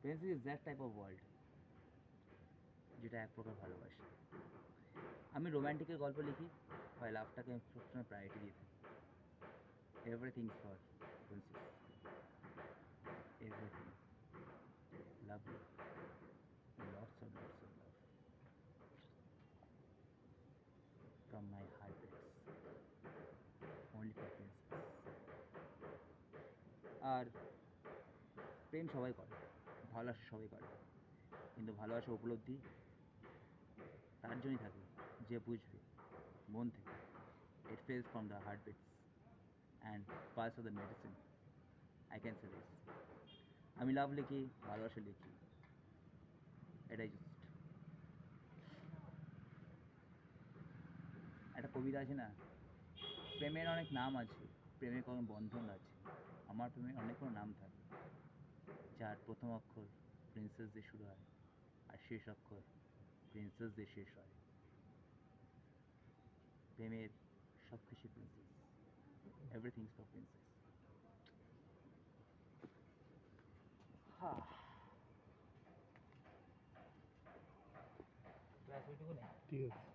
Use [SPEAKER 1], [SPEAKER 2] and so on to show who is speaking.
[SPEAKER 1] Prem's is that type of world যেটা এক প্রকার ভালোবাসে। আমি রোম্যান্টিকের গল্প লিখি, হয় লাভটাকে আমি সবসময় প্রায়োরিটি দিয়ে থাকি। Everything for princess, everything lovely, lots of love from my heartbeats, only for princess. আর প্রেম সবাই করে, ভালোবাসা সবাই করে, কিন্তু ভালোবাসা উপলব্ধি তার জন্যই থাকে যে বুঝবে মন থেকে। It falls from the heartbeats and parts of the medicine, I can say this. আমি লাভ লিখি, ভালোবাসা লিখি, এটাই জাস্ট। একটা কবিতা আছে না, প্রেমের অনেক নাম আছে, প্রেমের কোনো বন্ধন আছে। আমার প্রেমের অনেকগুলো নাম থাকে, যার প্রথম অক্ষর প্রিন্সেস দিয়ে শুরু হয় আর শেষ অক্ষর প্রিন্সেস দিয়ে শেষ হয়। প্রেমের সব কিছু প্রিন্সেস, এভরিথিং ফর প্রিন্সেস। হ্যাঁ, তো এতটুকু নেই।
[SPEAKER 2] ঠিক আছে।